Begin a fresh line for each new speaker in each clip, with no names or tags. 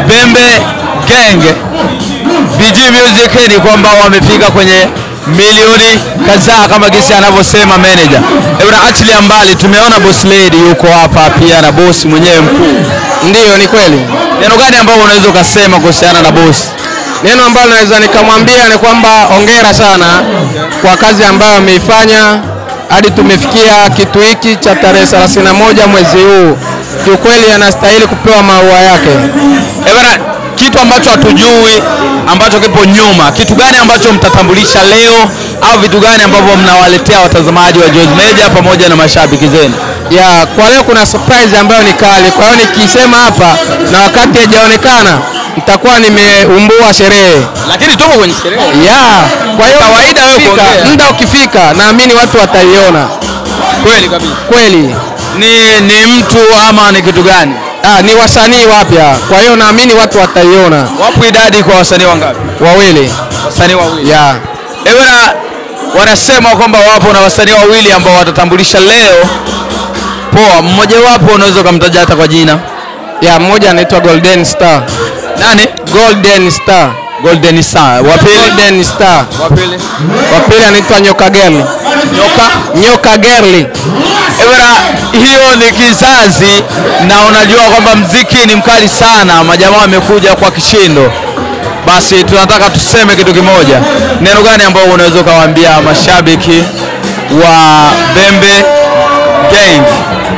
Bembe Gang BG Music ni kwamba wamefika kwenye milioni kadhaa kama gisi anavyosema manager. Ebra actually ambali tumeona boss lady yuko hapa pia na boss mwenyewe mkuu.
Ndio, ni kweli.
Neno gani ambalo unaweza kusema kuhusiana na boss?
Neno ambalo naweza nikamwambia ni kwamba hongera sana kwa kazi ambayo ameifanya hadi tumefikia kitu hiki cha tarehe 31 mwezi huu. Kiukweli anastahili kupewa maua yake.
Ebra, kitu ambacho hatujui ambacho kipo nyuma, kitu gani ambacho mtatambulisha leo au vitu gani ambavyo mnawaletea watazamaji wa Joyce Media pamoja na mashabiki zenu?
Ya, kwa leo kuna surprise ambayo ni kali. Kwa hiyo nikisema hapa na wakati hajaonekana nitakuwa nimeumbua sherehe.
Lakini tuko kwenye sherehe.
Ya, kwa hiyo
kawaida wewe kuongea.
Muda ukifika naamini watu wataiona.
Kweli kabisa.
Kweli.
Ni mtu ama ni kitu gani?
Ni wasanii wapya. Kwa hiyo naamini watu wataiona.
Wapo idadi kwa wasanii wangapi?
Wawili.
Wasanii wawili.
Ya.
Ebona wanasema kwamba wapo na wasanii wawili ambao watatambulisha leo. Poa, mmoja wapo unaweza kumtaja hata kwa jina?
Ya, mmoja anaitwa Golden Star.
Nani?
Golden Star.
Golden Star. Wa pili?
Golden Star.
Wa pili?
Wa pili anaitwa Nyoka Girl. Nyoka Girl.
Ebona hiyo ni kizazi na unajua kwamba mziki ni mkali sana, majamaa wamekuja kwa kishindo. Basi tunataka tuseme kitu kimoja. Neno gani ambao unaweza kuwaambia mashabiki wa Bembe Gang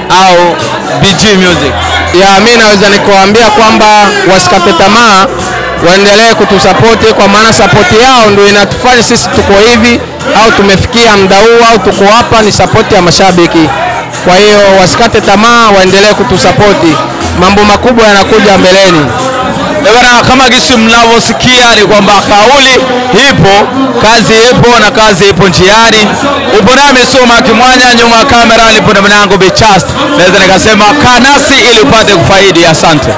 au BG Music?
Ya, mimi naweza nikuambia kwamba wasikate tamaa, waendelee kutusapoti kwa maana support yao ndio inatufanya sisi tuko hivi au tumefikia muda huu au tuko hapa, ni support ya mashabiki. Kwa hiyo wasikate tamaa, waendelee kutusapoti. Mambo makubwa yanakuja mbeleni.
Ebana, kama gisi mnavyosikia ni kwamba kauli ipo, kazi ipo na kazi ipo njiani. Upo nami Soma Kimwanya, nyuma ya kamera nipo na mwanangu Bichast. Naweza nikasema kanasi ili upate kufaidi. Asante.